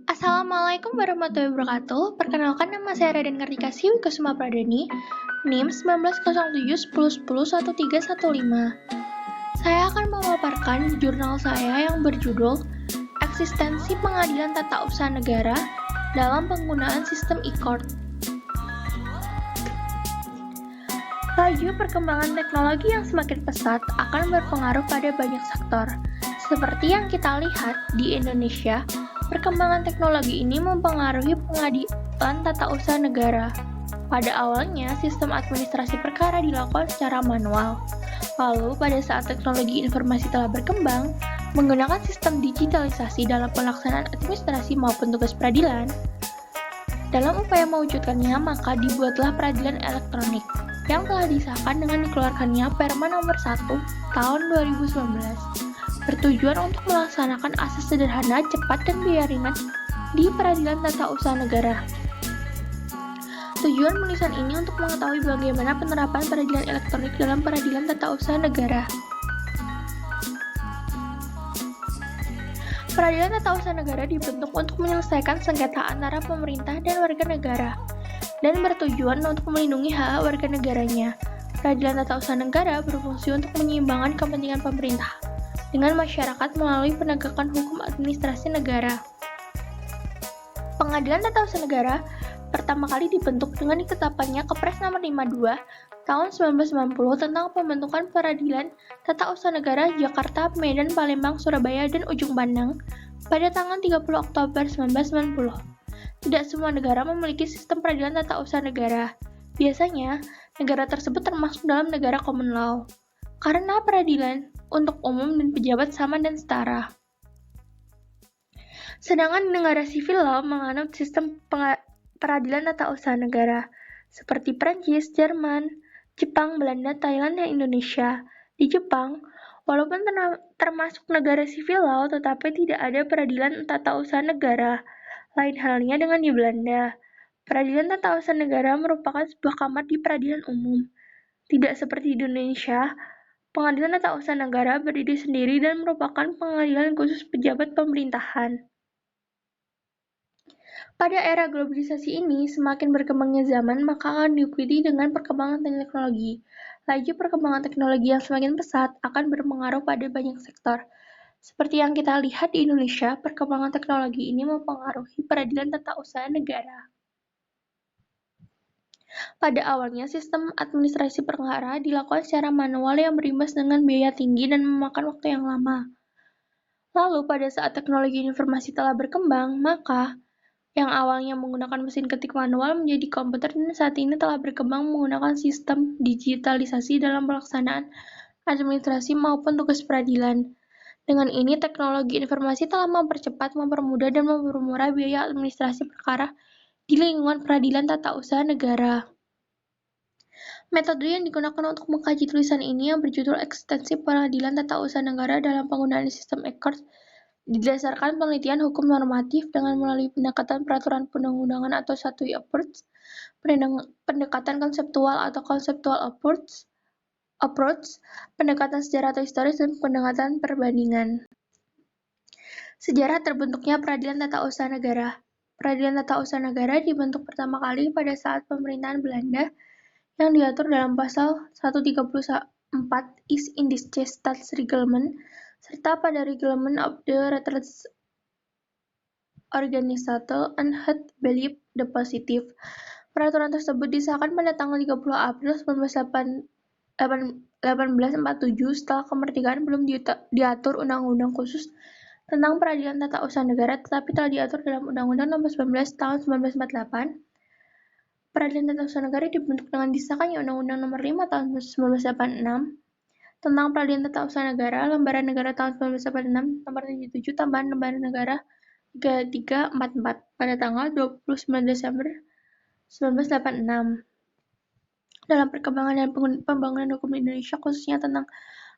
Assalamualaikum warahmatullahi wabarakatuh. Perkenalkan, nama saya Raden Kartika Siwi Kusuma Pradeni, NIM 190710101315. Saya akan memaparkan jurnal saya yang berjudul Eksistensi Pengadilan Tata Usaha Negara dalam Penggunaan Sistem e-Court. Laju perkembangan teknologi yang semakin pesat akan berpengaruh pada banyak sektor. Seperti yang kita lihat di Indonesia, perkembangan teknologi ini mempengaruhi pengadilan tata usaha negara. Pada awalnya, sistem administrasi perkara dilakukan secara manual. Lalu, pada saat teknologi informasi telah berkembang, menggunakan sistem digitalisasi dalam pelaksanaan administrasi maupun tugas peradilan. Dalam upaya mewujudkannya, maka dibuatlah peradilan elektronik yang telah disahkan dengan dikeluarkannya Perma Nomor 1 Tahun 2019. Bertujuan untuk melaksanakan asas sederhana, cepat, dan biaya ringan di peradilan tata usaha negara. Tujuan penulisan ini untuk mengetahui bagaimana penerapan peradilan elektronik dalam peradilan tata usaha negara. Peradilan tata usaha negara dibentuk untuk menyelesaikan sengketa antara pemerintah dan warga negara, dan bertujuan untuk melindungi hak warga negaranya. Peradilan tata usaha negara berfungsi untuk menyeimbangkan kepentingan pemerintah dengan masyarakat melalui penegakan hukum administrasi negara. Pengadilan Tata Usaha Negara pertama kali dibentuk dengan ditetapkannya Kepres Nomor 52 Tahun 1990 tentang pembentukan Peradilan Tata Usaha Negara Jakarta, Medan, Palembang, Surabaya, dan Ujung Pandang pada tanggal 30 Oktober 1990. Tidak semua negara memiliki sistem peradilan tata usaha negara. Biasanya, negara tersebut termasuk dalam negara common law, karena peradilan untuk umum dan pejabat sama dan setara. Sedangkan negara sivil law menganut sistem peradilan tata usaha negara, seperti Prancis, Jerman, Jepang, Belanda, Thailand, dan Indonesia. Di Jepang, walaupun termasuk negara sivil law, tetapi tidak ada peradilan tata usaha negara. Lain halnya dengan di Belanda. Peradilan tata usaha negara merupakan sebuah kamar di peradilan umum. Tidak seperti di Indonesia, Pengadilan Tata Usaha Negara berdiri sendiri dan merupakan pengadilan khusus pejabat pemerintahan. Pada era globalisasi ini, semakin berkembangnya zaman, maka akan diikuti dengan perkembangan teknologi. Laju perkembangan teknologi yang semakin pesat akan berpengaruh pada banyak sektor. Seperti yang kita lihat di Indonesia, perkembangan teknologi ini mempengaruhi peradilan tata usaha negara. Pada awalnya, sistem administrasi perkara dilakukan secara manual yang berimbas dengan biaya tinggi dan memakan waktu yang lama. Lalu, pada saat teknologi informasi telah berkembang, maka yang awalnya menggunakan mesin ketik manual menjadi komputer dan saat ini telah berkembang menggunakan sistem digitalisasi dalam pelaksanaan administrasi maupun tugas peradilan. Dengan ini, teknologi informasi telah mempercepat, mempermudah, dan mempermurah biaya administrasi perkara di lingkungan peradilan tata usaha negara. Metode yang digunakan untuk mengkaji tulisan ini yang berjudul Eksistensi Peradilan Tata Usaha Negara dalam Penggunaan Sistem e-Court didasarkan penelitian hukum normatif dengan melalui pendekatan peraturan perundang-undangan atau satu approach, pendekatan konseptual atau conceptual approach, pendekatan sejarah atau historis, dan pendekatan perbandingan. Sejarah terbentuknya Peradilan Tata Usaha Negara. Peradilan Tata Usaha Negara dibentuk pertama kali pada saat pemerintahan Belanda yang diatur dalam pasal 134 East Indies Staatsreglement serta pada Reglement of the Rechtsorganisatie en het Beleid Depositief. Peraturan tersebut disahkan pada tanggal 30 April 1847 setelah kemerdekaan. Belum diatur undang-undang khusus tentang peradilan tata usaha negara, tetapi telah diatur dalam Undang-Undang Nomor 19 Tahun 1948. Peradilan Tata Usaha Negara dibentuk dengan disahkannya Undang-Undang Nomor 5 Tahun 1986 tentang Peradilan Tata Usaha Negara, Lembaran Negara Tahun 1986, Nomor 77, Tambahan Lembaran Negara 3344 pada tanggal 29 Desember 1986. Dalam perkembangan dan pembangunan hukum di Indonesia, khususnya tentang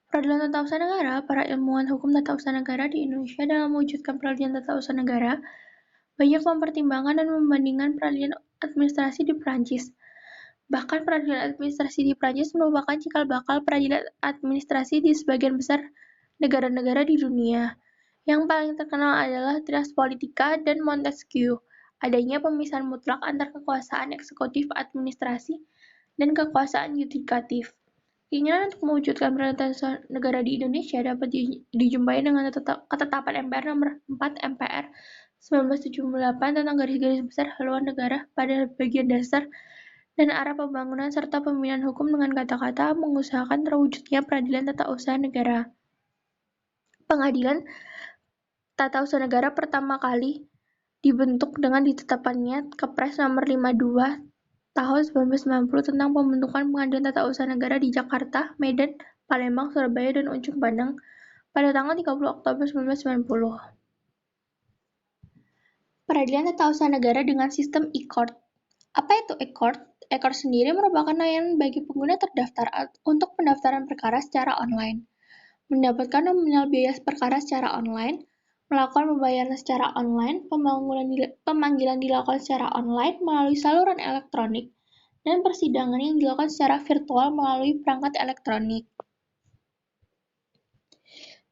Peradilan Tata Usaha Negara, para ilmuwan hukum tata usaha negara di Indonesia dalam mewujudkan peradilan tata usaha negara banyak mempertimbangkan dan membandingkan peradilan administrasi di Prancis. Bahkan peradilan administrasi di Prancis merupakan cikal bakal peradilan administrasi di sebagian besar negara-negara di dunia. Yang paling terkenal adalah Trias Politica dan Montesquieu, adanya pemisahan mutlak antar kekuasaan eksekutif administrasi dan kekuasaan yudikatif. Keinginan untuk mewujudkan pemerintahan negara di Indonesia dapat dijumpai dengan ketetapan MPR nomor 4 MPR 1978 tentang garis-garis besar haluan negara pada bagian dasar dan arah pembangunan serta pembinaan hukum dengan kata-kata mengusahakan terwujudnya peradilan tata usaha negara. Pengadilan tata usaha negara pertama kali dibentuk dengan ditetapkannya Kepres nomor 52 tahun 1990 tentang pembentukan Pengadilan Tata Usaha Negara di Jakarta, Medan, Palembang, Surabaya, dan Ujung Pandang pada tanggal 30 Oktober 1990. Peradilan Tata Usaha Negara dengan sistem e-court. Apa itu e-court? E-court sendiri merupakan layanan bagi pengguna terdaftar untuk pendaftaran perkara secara online, mendapatkan nominal biaya perkara secara online, melakukan pembayaran secara online, pemanggilan dilakukan secara online melalui saluran elektronik, dan persidangan yang dilakukan secara virtual melalui perangkat elektronik.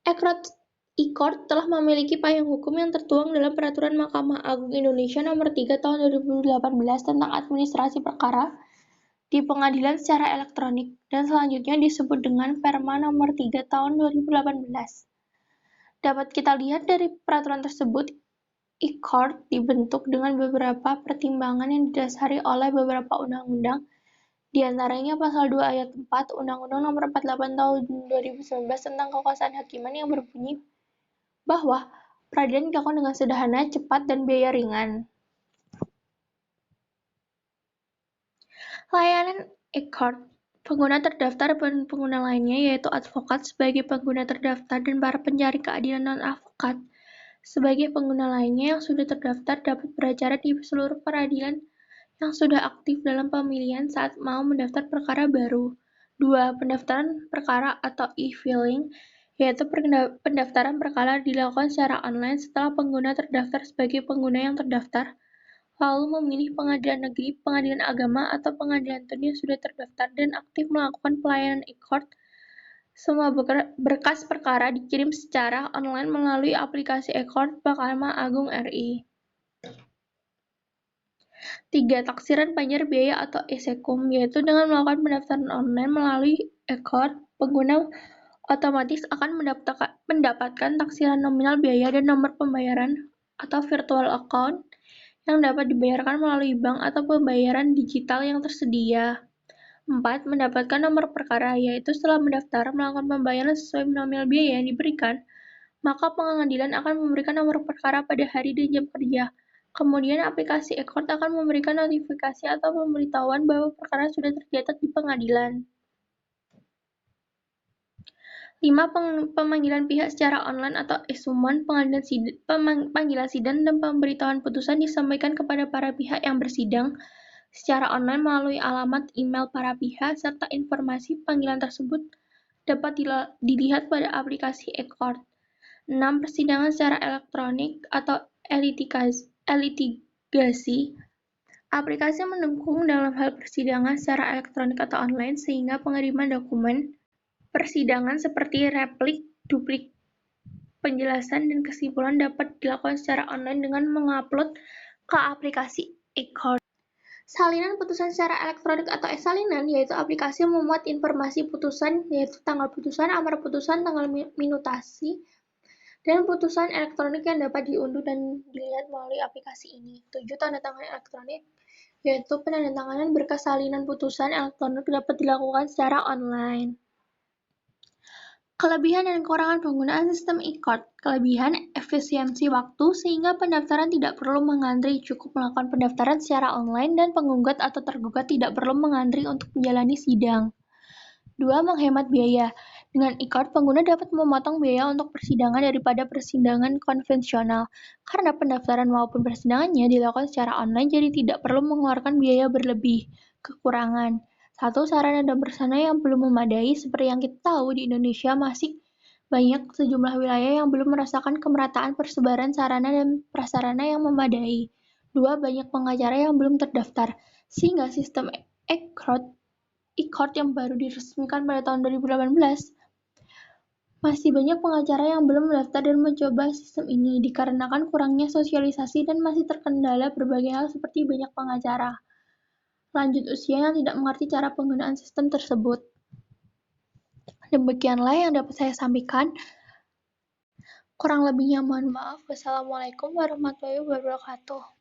E-court telah memiliki payung hukum yang tertuang dalam Peraturan Mahkamah Agung Indonesia Nomor 3 Tahun 2018 tentang administrasi perkara di pengadilan secara elektronik, dan selanjutnya disebut dengan Perma Nomor 3 Tahun 2018. Dapat kita lihat dari peraturan tersebut, e-court dibentuk dengan beberapa pertimbangan yang didasari oleh beberapa undang-undang, di antaranya Pasal 2 Ayat 4 Undang-Undang Nomor 48 Tahun 2019 tentang Kekuasaan Hakiman yang berbunyi bahwa peradilan dilakukan dengan sederhana, cepat, dan biaya ringan. Layanan e-court. Pengguna terdaftar dan pengguna lainnya yaitu advokat sebagai pengguna terdaftar dan para pencari keadilan non-advokat sebagai pengguna lainnya yang sudah terdaftar dapat beracara di seluruh peradilan yang sudah aktif dalam pemilihan saat mau mendaftar perkara baru. 2. Pendaftaran perkara atau e-filing, yaitu pendaftaran perkara dilakukan secara online setelah pengguna terdaftar sebagai pengguna yang terdaftar, lalu memilih pengadilan negeri, pengadilan agama, atau pengadilan tun yang sudah terdaftar dan aktif melakukan pelayanan e-court. Semua berkas perkara dikirim secara online melalui aplikasi e-court Mahkamah Agung RI. 3. Taksiran pajak biaya atau e-sekum, yaitu dengan melakukan pendaftaran online melalui e-court, pengguna otomatis akan mendapatkan taksiran nominal biaya dan nomor pembayaran atau virtual account yang dapat dibayarkan melalui bank atau pembayaran digital yang tersedia. 4. Mendapatkan nomor perkara, yaitu setelah mendaftar melakukan pembayaran sesuai nominal biaya yang diberikan, maka pengadilan akan memberikan nomor perkara pada hari dan jam kerja. Kemudian aplikasi e-court akan memberikan notifikasi atau pemberitahuan bahwa perkara sudah tercatat di pengadilan. 5. Pemanggilan pihak secara online atau e-summon. Panggilan sidang dan pemberitahuan putusan disampaikan kepada para pihak yang bersidang secara online melalui alamat email para pihak, serta informasi panggilan tersebut dapat dilihat pada aplikasi e-court. 6. Persidangan secara elektronik atau e-litigasi. Aplikasi mendukung dalam hal persidangan secara elektronik atau online, sehingga pengiriman dokumen persidangan seperti replik, duplik, penjelasan, dan kesimpulan dapat dilakukan secara online dengan mengupload ke aplikasi e-court. Salinan putusan secara elektronik atau e-salinan, yaitu aplikasi yang memuat informasi putusan, yaitu tanggal putusan, amar putusan, tanggal minutasi, dan putusan elektronik yang dapat diunduh dan dilihat melalui aplikasi ini. 7. Tanda tangan elektronik, yaitu penandatanganan berkas salinan putusan elektronik dapat dilakukan secara online. Kelebihan dan kekurangan penggunaan sistem e-court. Kelebihan, efisiensi waktu, sehingga pendaftaran tidak perlu mengantri, cukup melakukan pendaftaran secara online dan penggugat atau tergugat tidak perlu mengantri untuk menjalani sidang. 2. Menghemat biaya. Dengan e-court, pengguna dapat memotong biaya untuk persidangan daripada persidangan konvensional. Karena pendaftaran maupun persidangannya dilakukan secara online, jadi tidak perlu mengeluarkan biaya berlebih. Kekurangan. 1. Sarana dan prasarana yang belum memadai. Seperti yang kita tahu, di Indonesia masih banyak sejumlah wilayah yang belum merasakan kemerataan persebaran sarana dan prasarana yang memadai. 2. Banyak pengacara yang belum terdaftar, sehingga sistem e-court yang baru diresmikan pada tahun 2018 Masih banyak pengacara yang belum mendaftar dan mencoba sistem ini dikarenakan kurangnya sosialisasi dan masih terkendala berbagai hal seperti banyak pengacara lanjut usia yang tidak mengerti cara penggunaan sistem tersebut. Demikianlah yang dapat saya sampaikan. Kurang lebihnya mohon maaf. Wassalamualaikum warahmatullahi wabarakatuh.